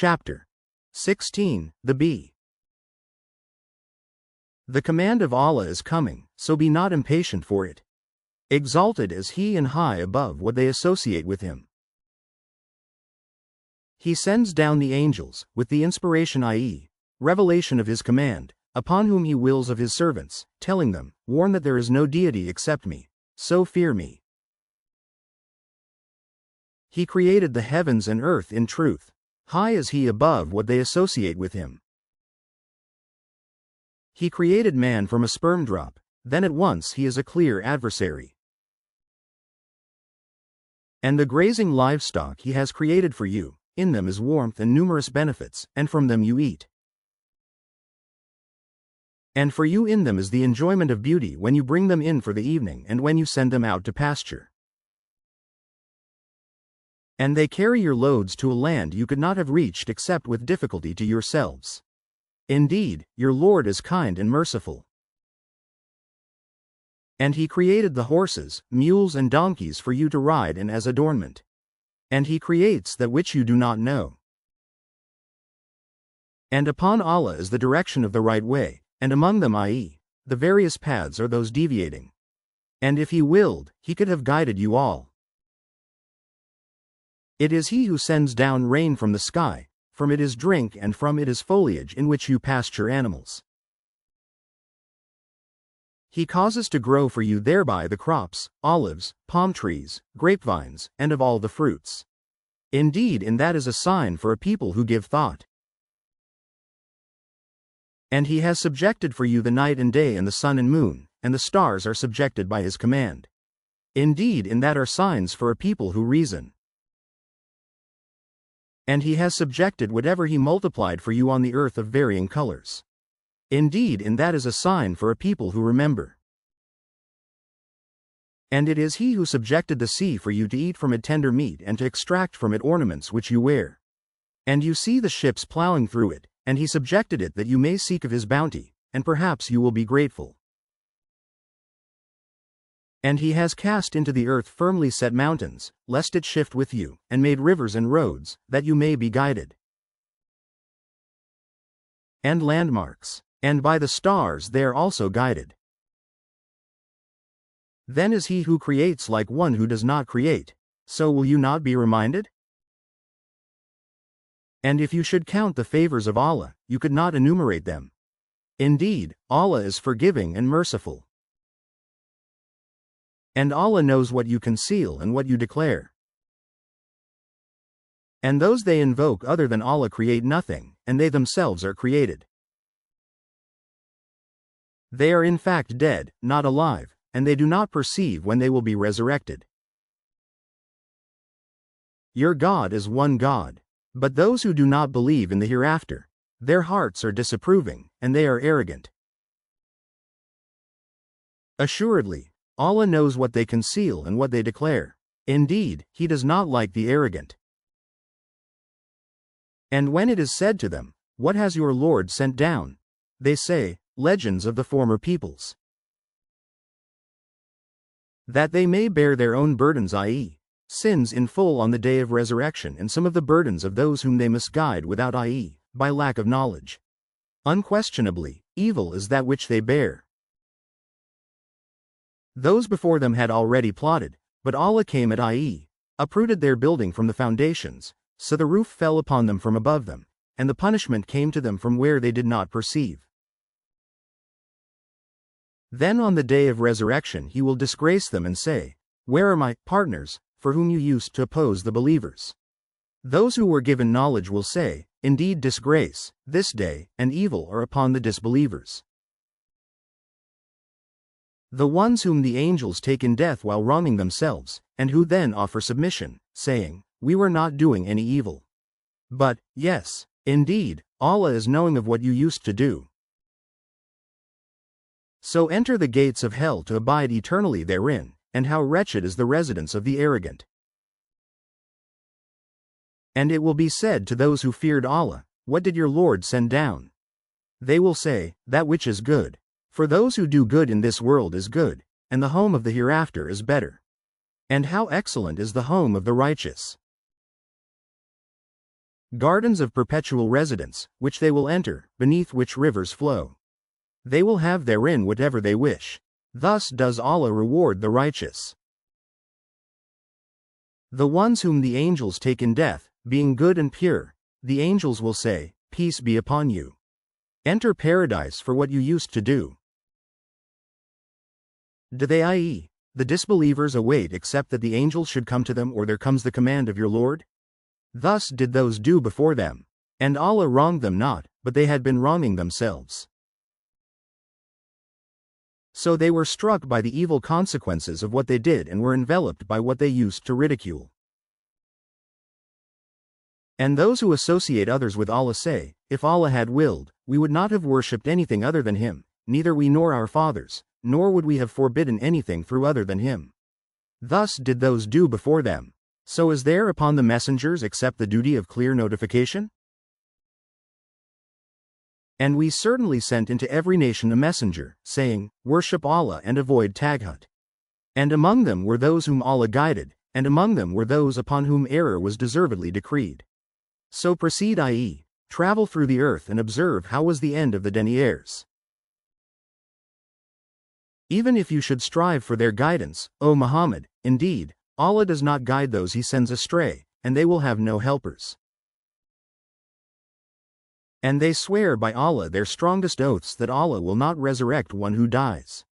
Chapter 16. The Bee. The command of Allah is coming, so be not impatient for it. Exalted is He and high above what they associate with Him. He sends down the angels, with the inspiration i.e., revelation of His command, upon whom He wills of His servants, telling them, warn that there is no deity except me, so fear me. He created the heavens and earth in truth. High is He above what they associate with Him. He created man from a sperm drop, then at once he is a clear adversary. And the grazing livestock He has created for you, in them is warmth and numerous benefits, and from them you eat. And for you in them is the enjoyment of beauty when you bring them in for the evening and when you send them out to pasture. And they carry your loads to a land you could not have reached except with difficulty to yourselves. Indeed, your Lord is kind and merciful. And He created the horses, mules and donkeys for you to ride and as adornment. And He creates that which you do not know. And upon Allah is the direction of the right way, and among them i.e., the various paths are those deviating. And if He willed, He could have guided you all. It is He who sends down rain from the sky, from it is drink and from it is foliage in which you pasture animals. He causes to grow for you thereby the crops, olives, palm trees, grapevines, and of all the fruits. Indeed, in that is a sign for a people who give thought. And He has subjected for you the night and day and the sun and moon, and the stars are subjected by His command. Indeed, in that are signs for a people who reason. And He has subjected whatever He multiplied for you on the earth of varying colors. Indeed, in that is a sign for a people who remember. And it is He who subjected the sea for you to eat from it tender meat and to extract from it ornaments which you wear. And you see the ships plowing through it, and He subjected it that you may seek of His bounty, and perhaps you will be grateful. And He has cast into the earth firmly set mountains, lest it shift with you, and made rivers and roads, that you may be guided. And landmarks. And by the stars they are also guided. Then is He who creates like one who does not create, so will you not be reminded? And if you should count the favors of Allah, you could not enumerate them. Indeed, Allah is forgiving and merciful. And Allah knows what you conceal and what you declare. And those they invoke other than Allah create nothing, and they themselves are created. They are in fact dead, not alive, and they do not perceive when they will be resurrected. Your God is one God. But those who do not believe in the hereafter, their hearts are disapproving, and they are arrogant. Assuredly, Allah knows what they conceal and what they declare. Indeed, He does not like the arrogant. And when it is said to them, what has your Lord sent down? They say, legends of the former peoples. That they may bear their own burdens i.e., sins in full on the day of resurrection and some of the burdens of those whom they misguide without i.e., by lack of knowledge. Unquestionably, evil is that which they bear. Those before them had already plotted, but Allah came at i.e., uprooted their building from the foundations, so the roof fell upon them from above them, and the punishment came to them from where they did not perceive. Then on the day of resurrection He will disgrace them and say, where are my partners, for whom you used to oppose the believers? Those who were given knowledge will say, indeed disgrace, this day, and evil are upon the disbelievers. The ones whom the angels take in death while wronging themselves, and who then offer submission, saying, we were not doing any evil. But, yes, indeed, Allah is knowing of what you used to do. So enter the gates of hell to abide eternally therein, and how wretched is the residence of the arrogant. And it will be said to those who feared Allah, what did your Lord send down? They will say, that which is good. For those who do good in this world is good, and the home of the hereafter is better. And how excellent is the home of the righteous. Gardens of perpetual residence, which they will enter, beneath which rivers flow. They will have therein whatever they wish. Thus does Allah reward the righteous. The ones whom the angels take in death, being good and pure, the angels will say, "Peace be upon you. Enter paradise for what you used to do." Do they, i.e., the disbelievers, await except that the angels should come to them, or there comes the command of your Lord? Thus did those do before them. And Allah wronged them not, but they had been wronging themselves. So they were struck by the evil consequences of what they did and were enveloped by what they used to ridicule. And those who associate others with Allah say, "If Allah had willed, we would not have worshipped anything other than Him, neither we nor our fathers, nor would we have forbidden anything through other than Him." Thus did those do before them. So is there upon the messengers except the duty of clear notification? And we certainly sent into every nation a messenger, saying, "Worship Allah and avoid taghut." And among them were those whom Allah guided, and among them were those upon whom error was deservedly decreed. So proceed, i.e., travel through the earth and observe how was the end of the deniers. Even if you should strive for their guidance, O Muhammad, indeed, Allah does not guide those He sends astray, and they will have no helpers. And they swear by Allah their strongest oaths that Allah will not resurrect one who dies.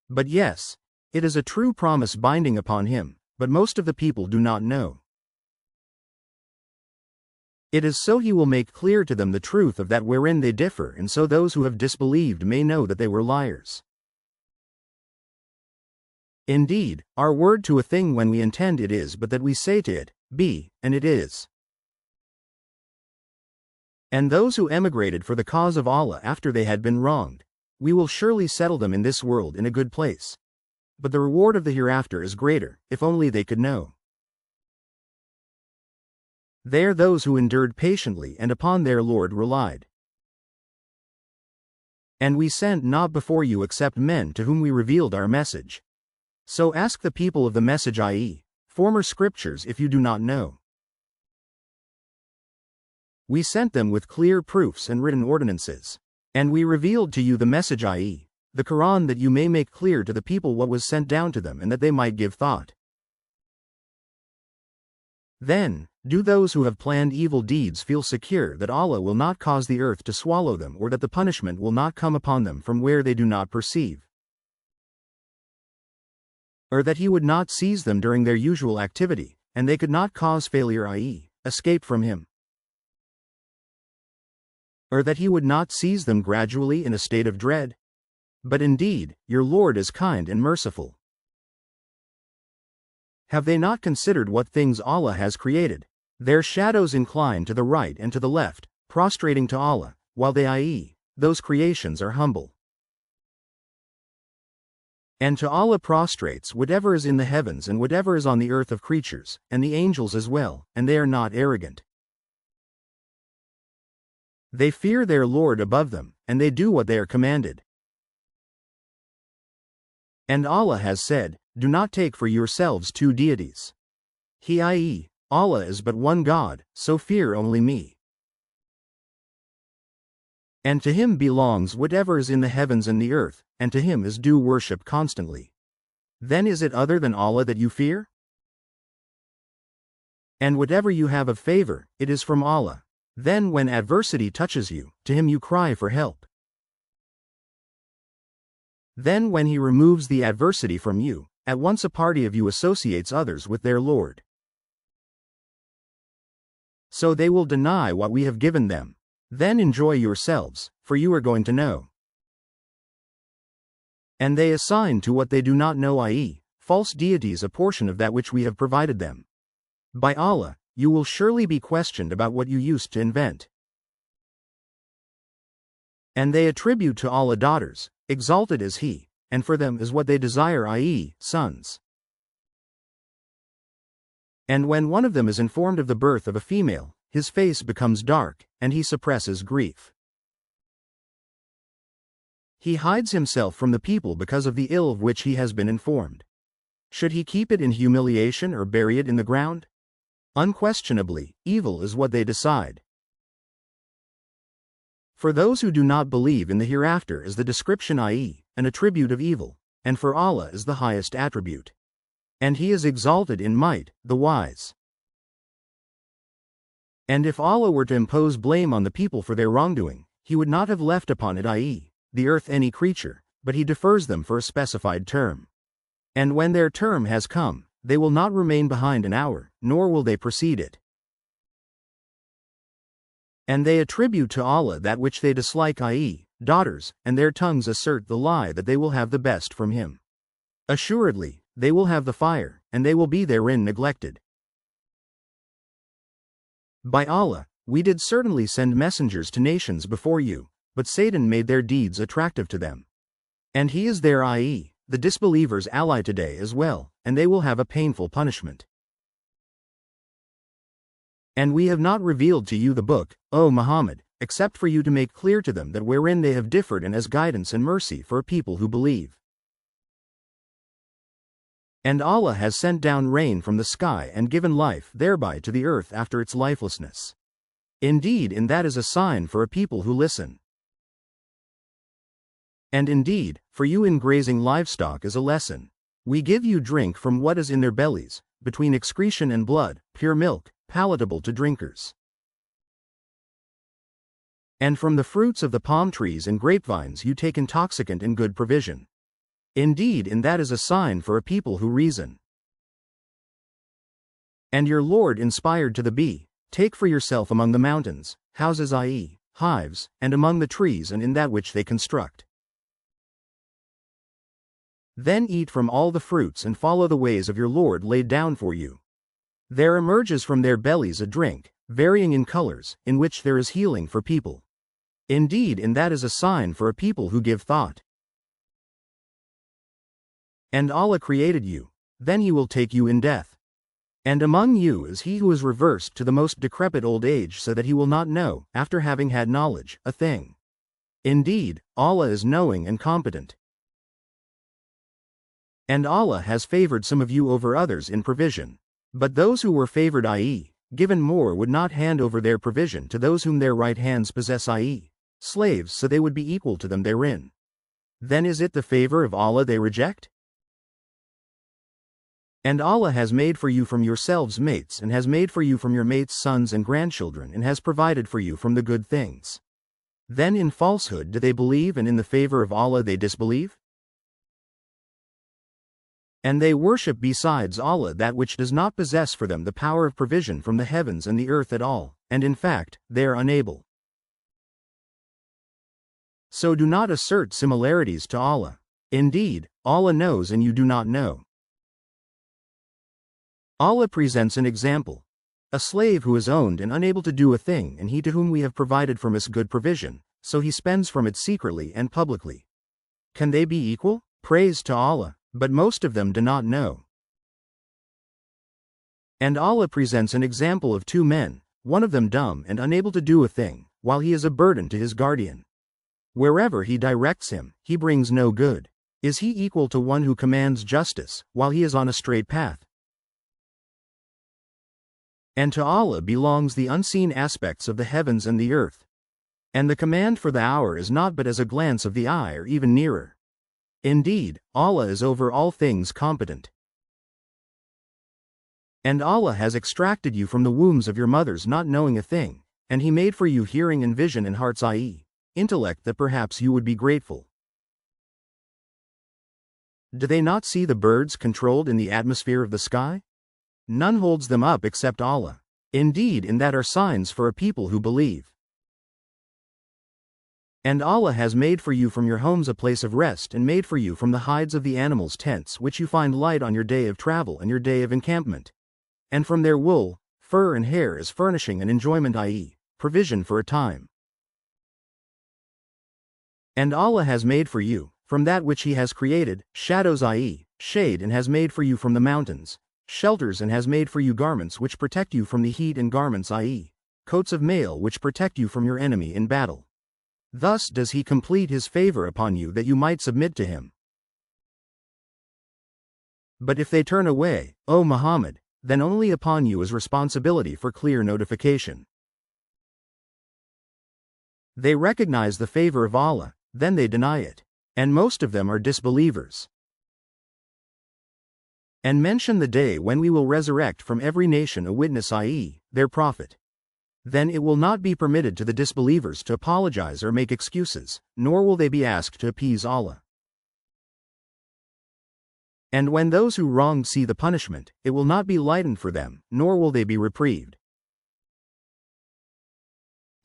But yes, it is a true promise binding upon Him, but most of the people do not know. It is so He will make clear to them the truth of that wherein they differ, and so those who have disbelieved may know that they were liars. Indeed, our word to a thing when we intend it is but that we say to it, "Be," and it is. And those who emigrated for the cause of Allah after they had been wronged, we will surely settle them in this world in a good place. But the reward of the hereafter is greater, if only they could know. They are those who endured patiently and upon their Lord relied. And we sent not before you except men to whom we revealed our message. So ask the people of the message, i.e., former scriptures, if you do not know. We sent them with clear proofs and written ordinances. And we revealed to you the message, i.e., the Quran, that you may make clear to the people what was sent down to them and that they might give thought. Then, do those who have planned evil deeds feel secure that Allah will not cause the earth to swallow them, or that the punishment will not come upon them from where they do not perceive? Or that He would not seize them during their usual activity, and they could not cause failure, i.e., escape from Him? Or that He would not seize them gradually in a state of dread? But indeed, your Lord is kind and merciful. Have they not considered what things Allah has created? Their shadows incline to the right and to the left, prostrating to Allah, while they, i.e., those creations, are humble. And to Allah prostrates whatever is in the heavens and whatever is on the earth of creatures, and the angels as well, and they are not arrogant. They fear their Lord above them, and they do what they are commanded. And Allah has said, "Do not take for yourselves two deities. He, i.e., Allah, is but one God, so fear only me. And to Him belongs whatever is in the heavens and the earth, and to Him is due worship constantly. Then is it other than Allah that you fear? And whatever you have of favor, it is from Allah. Then when adversity touches you, to Him you cry for help. Then when He removes the adversity from you, at once a party of you associates others with their Lord. So they will deny what we have given them. Then enjoy yourselves, for you are going to know. And they assign to what they do not know, i.e., false deities, a portion of that which we have provided them. By Allah, you will surely be questioned about what you used to invent. And they attribute to Allah daughters, exalted is He, and for them is what they desire, i.e., sons. And when one of them is informed of the birth of a female, his face becomes dark, and he suppresses grief. He hides himself from the people because of the ill of which he has been informed. Should he keep it in humiliation or bury it in the ground? Unquestionably, evil is what they decide. For those who do not believe in the hereafter is the description, i.e., an attribute of evil, and for Allah is the highest attribute. And He is exalted in might, the wise. And if Allah were to impose blame on the people for their wrongdoing, He would not have left upon it, i.e., the earth, any creature, but He defers them for a specified term. And when their term has come, they will not remain behind an hour, nor will they precede it. And they attribute to Allah that which they dislike, i.e., daughters, and their tongues assert the lie that they will have the best from Him. Assuredly, they will have the fire, and they will be therein neglected. By Allah, we did certainly send messengers to nations before you, but Satan made their deeds attractive to them. And he is their, i.e., the disbelievers' ally today as well, and they will have a painful punishment. And we have not revealed to you the book, O Muhammad, except for you to make clear to them that wherein they have differed and as guidance and mercy for a people who believe. And Allah has sent down rain from the sky and given life thereby to the earth after its lifelessness. Indeed, in that is a sign for a people who listen. And indeed, for you in grazing livestock is a lesson. We give you drink from what is in their bellies, between excretion and blood, pure milk, palatable to drinkers. And from the fruits of the palm trees and grapevines you take intoxicant in good provision. Indeed, in that is a sign for a people who reason. And your Lord inspired to the bee, take for yourself among the mountains, houses, i.e., hives, and among the trees and in that which they construct. Then eat from all the fruits and follow the ways of your Lord laid down for you. There emerges from their bellies a drink, varying in colors, in which there is healing for people. Indeed, in that is a sign for a people who give thought. And Allah created you, then He will take you in death. And among you is he who is reversed to the most decrepit old age so that he will not know, after having had knowledge, a thing. Indeed, Allah is knowing and competent. And Allah has favored some of you over others in provision. But those who were favored, i.e., given more, would not hand over their provision to those whom their right hands possess, i.e., slaves, so they would be equal to them therein. Then is it the favor of Allah they reject? And Allah has made for you from yourselves mates, and has made for you from your mates sons and grandchildren, and has provided for you from the good things. Then in falsehood do they believe, and in the favor of Allah they disbelieve? And they worship besides Allah that which does not possess for them the power of provision from the heavens and the earth at all, and in fact, they are unable. So do not assert similarities to Allah. Indeed, Allah knows and you do not know. Allah presents an example. A slave who is owned and unable to do a thing, and he to whom we have provided from us good provision, so he spends from it secretly and publicly. Can they be equal? Praise to Allah, but most of them do not know. And Allah presents an example of two men, one of them dumb and unable to do a thing, while he is a burden to his guardian. Wherever he directs him, he brings no good. Is he equal to one who commands justice, while he is on a straight path? And to Allah belongs the unseen aspects of the heavens and the earth. And the command for the hour is not but as a glance of the eye or even nearer. Indeed, Allah is over all things competent. And Allah has extracted you from the wombs of your mothers not knowing a thing, and He made for you hearing and vision and hearts, i.e., intellect, that perhaps you would be grateful. Do they not see the birds controlled in the atmosphere of the sky? None holds them up except Allah. Indeed, in that are signs for a people who believe. And Allah has made for you from your homes a place of rest, and made for you from the hides of the animals tents which you find light on your day of travel and your day of encampment. And from their wool, fur and hair is furnishing and enjoyment, i.e., provision for a time. And Allah has made for you, from that which He has created, shadows, i.e., shade, and has made for you from the mountains, shelters, and has made for you garments which protect you from the heat, and garments, i.e., coats of mail which protect you from your enemy in battle. Thus does He complete His favor upon you that you might submit to Him. But if they turn away, O Muhammad, then only upon you is responsibility for clear notification. They recognize the favor of Allah, then they deny it. And most of them are disbelievers. And mention the day when we will resurrect from every nation a witness, i.e., their prophet. Then it will not be permitted to the disbelievers to apologize or make excuses, nor will they be asked to appease Allah. And when those who wronged see the punishment, it will not be lightened for them, nor will they be reprieved.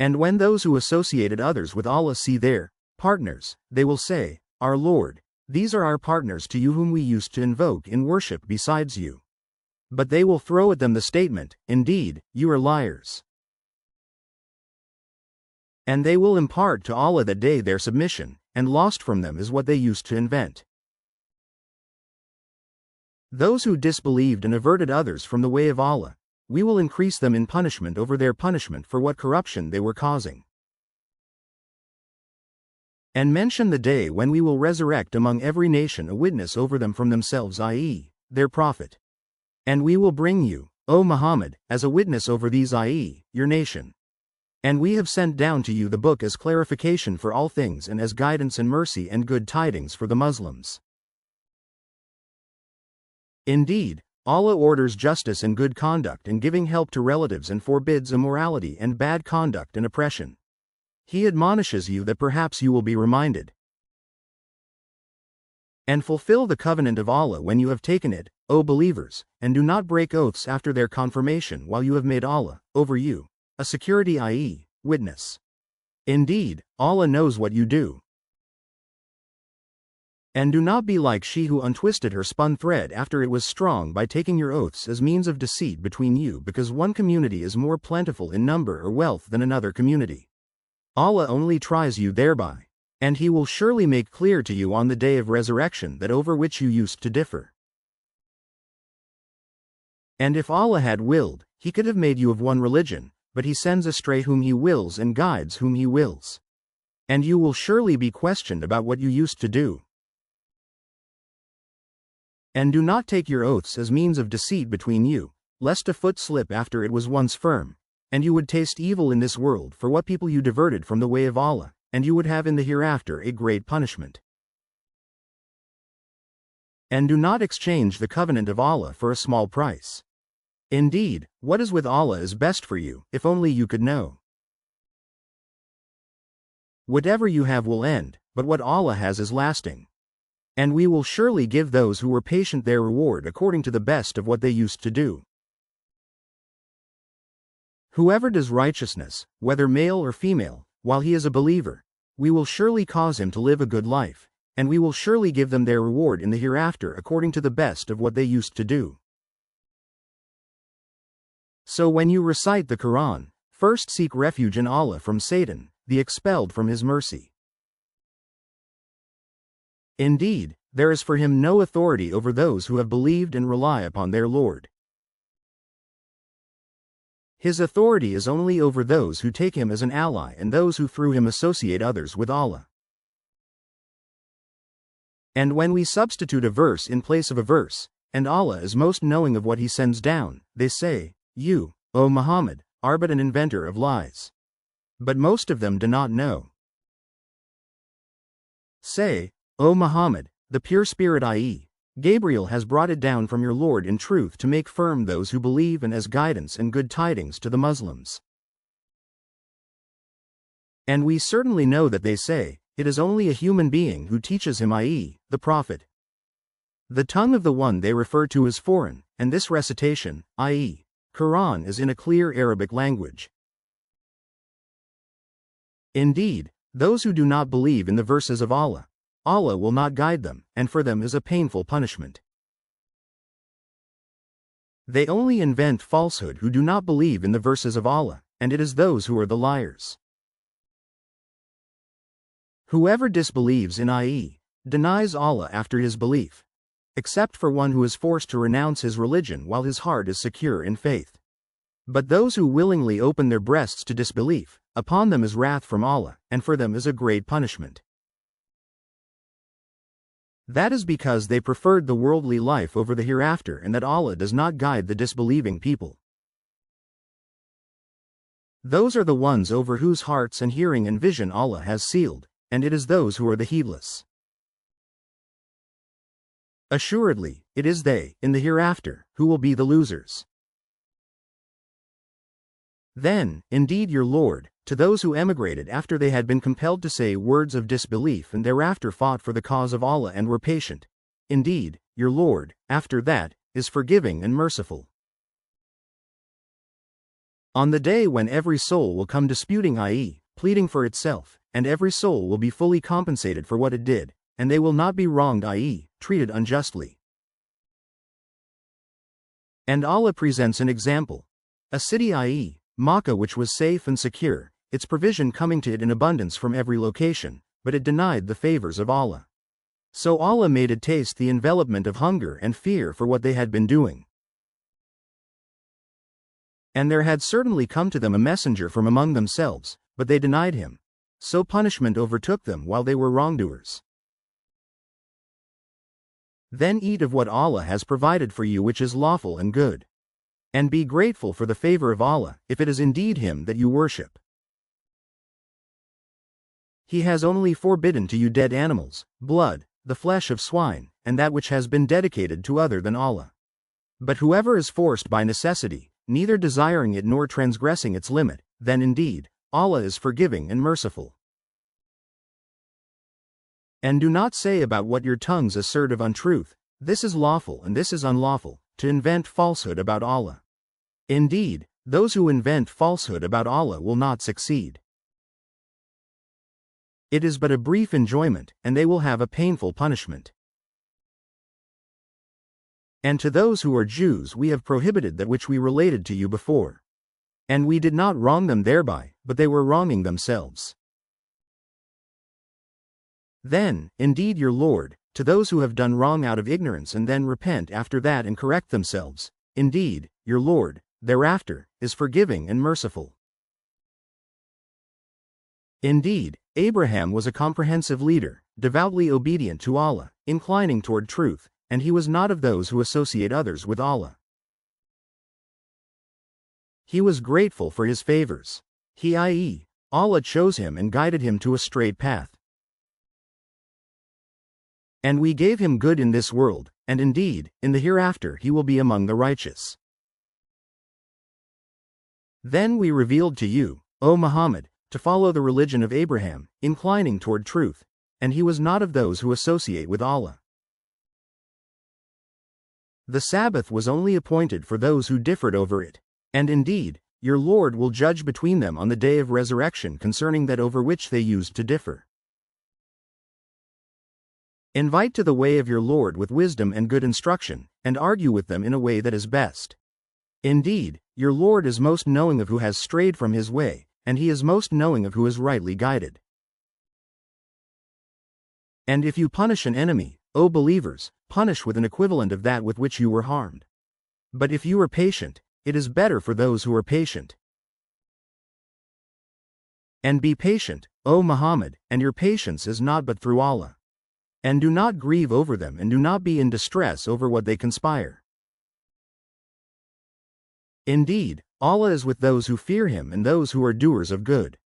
And when those who associated others with Allah see their partners, they will say, Our Lord, these are our partners to you whom we used to invoke in worship besides you. But they will throw at them the statement, Indeed, you are liars. And they will impart to Allah that day their submission, and lost from them is what they used to invent. Those who disbelieved and averted others from the way of Allah, we will increase them in punishment over their punishment for what corruption they were causing. And mention the day when we will resurrect among every nation a witness over them from themselves, i.e., their prophet. And we will bring you, O Muhammad, as a witness over these, i.e., your nation. And we have sent down to you the book as clarification for all things and as guidance and mercy and good tidings for the Muslims. Indeed, Allah orders justice and good conduct and giving help to relatives and forbids immorality and bad conduct and oppression. He admonishes you that perhaps you will be reminded. And fulfill the covenant of Allah when you have taken it, O believers, and do not break oaths after their confirmation while you have made Allah, over you, a security, i.e., witness. Indeed, Allah knows what you do. And do not be like she who untwisted her spun thread after it was strong by taking your oaths as means of deceit between you because one community is more plentiful in number or wealth than another community. Allah only tries you thereby, and He will surely make clear to you on the day of resurrection that over which you used to differ. And if Allah had willed, He could have made you of one religion, but He sends astray whom He wills and guides whom He wills. And you will surely be questioned about what you used to do. And do not take your oaths as means of deceit between you, lest a foot slip after it was once firm, and you would taste evil in this world for what people you diverted from the way of Allah, and you would have in the hereafter a great punishment. And do not exchange the covenant of Allah for a small price. Indeed, what is with Allah is best for you, if only you could know. Whatever you have will end, but what Allah has is lasting. And we will surely give those who were patient their reward according to the best of what they used to do. Whoever does righteousness, whether male or female, while he is a believer, we will surely cause him to live a good life, and we will surely give them their reward in the hereafter according to the best of what they used to do. So when you recite the Quran, first seek refuge in Allah from Satan, the expelled from His mercy. Indeed, there is for him no authority over those who have believed and rely upon their Lord. His authority is only over those who take him as an ally and those who through him associate others with Allah. And when we substitute a verse in place of a verse, and Allah is most knowing of what He sends down, they say, You, O Muhammad, are but an inventor of lies. But most of them do not know. Say, O Muhammad, the pure spirit, i.e., Gabriel has brought it down from your Lord in truth to make firm those who believe and as guidance and good tidings to the Muslims. And we certainly know that they say, it is only a human being who teaches him, i.e., the Prophet. The tongue of the one they refer to is foreign, and this recitation, i.e., Quran, is in a clear Arabic language. Indeed, those who do not believe in the verses of Allah, Allah will not guide them, and for them is a painful punishment. They only invent falsehood who do not believe in the verses of Allah, and it is those who are the liars. Whoever disbelieves in, i.e., denies Allah after his belief, except for one who is forced to renounce his religion while his heart is secure in faith. But those who willingly open their breasts to disbelief, upon them is wrath from Allah, and for them is a great punishment. That is because they preferred the worldly life over the hereafter and that Allah does not guide the disbelieving people. Those are the ones over whose hearts and hearing and vision Allah has sealed, and it is those who are the heedless. Assuredly, it is they, in the hereafter, who will be the losers. Then, indeed your Lord, to those who emigrated after they had been compelled to say words of disbelief and thereafter fought for the cause of Allah and were patient, indeed, your Lord, after that, is forgiving and merciful. On the day when every soul will come disputing, i.e., pleading for itself, and every soul will be fully compensated for what it did, and they will not be wronged, i.e., treated unjustly. And Allah presents an example. A city, i.e., Makkah, which was safe and secure, its provision coming to it in abundance from every location, but it denied the favors of Allah. So Allah made it taste the envelopment of hunger and fear for what they had been doing. And there had certainly come to them a messenger from among themselves, but they denied him. So punishment overtook them while they were wrongdoers. Then eat of what Allah has provided for you, which is lawful and good. And be grateful for the favor of Allah, if it is indeed Him that you worship. He has only forbidden to you dead animals, blood, the flesh of swine, and that which has been dedicated to other than Allah. But whoever is forced by necessity, neither desiring it nor transgressing its limit, then indeed, Allah is forgiving and merciful. And do not say about what your tongues assert of untruth, this is lawful and this is unlawful, to invent falsehood about Allah. Indeed, those who invent falsehood about Allah will not succeed. It is but a brief enjoyment, and they will have a painful punishment. And to those who are Jews we have prohibited that which we related to you before. And we did not wrong them thereby, but they were wronging themselves. Then, indeed your Lord, to those who have done wrong out of ignorance and then repent after that and correct themselves, indeed, your Lord, thereafter, is forgiving and merciful. Indeed, Abraham was a comprehensive leader, devoutly obedient to Allah, inclining toward truth, and he was not of those who associate others with Allah. He was grateful for his favors. He, i.e., Allah chose him and guided him to a straight path. And we gave him good in this world, and indeed, in the hereafter he will be among the righteous. Then we revealed to you, O Muhammad, to follow the religion of Abraham, inclining toward truth, and he was not of those who associate with Allah. The Sabbath was only appointed for those who differed over it, and indeed, your Lord will judge between them on the day of resurrection concerning that over which they used to differ. Invite to the way of your Lord with wisdom and good instruction, and argue with them in a way that is best. Indeed, your Lord is most knowing of who has strayed from his way, and he is most knowing of who is rightly guided. And if you punish an enemy, O believers, punish with an equivalent of that with which you were harmed. But if you are patient, it is better for those who are patient. And be patient, O Muhammad, and your patience is not but through Allah. And do not grieve over them and do not be in distress over what they conspire. Indeed, Allah is with those who fear Him and those who are doers of good.